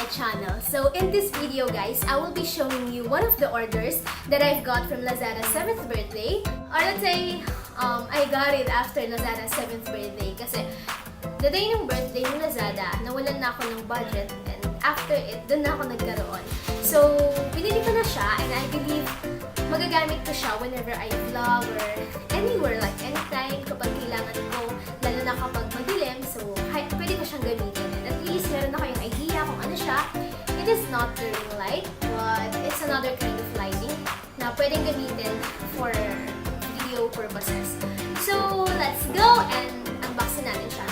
my channel. So in this video guys, I will be showing you one of the orders that I've got from Lazada's 7th birthday. Or let's say, I got it after Lazada's 7th birthday kasi the day ng birthday ng Lazada, nawalan na ako ng budget and after it, dun na ako nagkaroon. So, pinili ko na siya and I believe magagamit ko siya whenever I vlog or anywhere, like anytime kapag kailangan ko, lalo na kapag madilim. So, pwede ko siyang gamitin. And at least, meron na kayong idea kung ano siya. It is not the ring light, but it's another kind of lighting na pwedeng gamitin for video purposes. So, let's go and unboxin natin siya.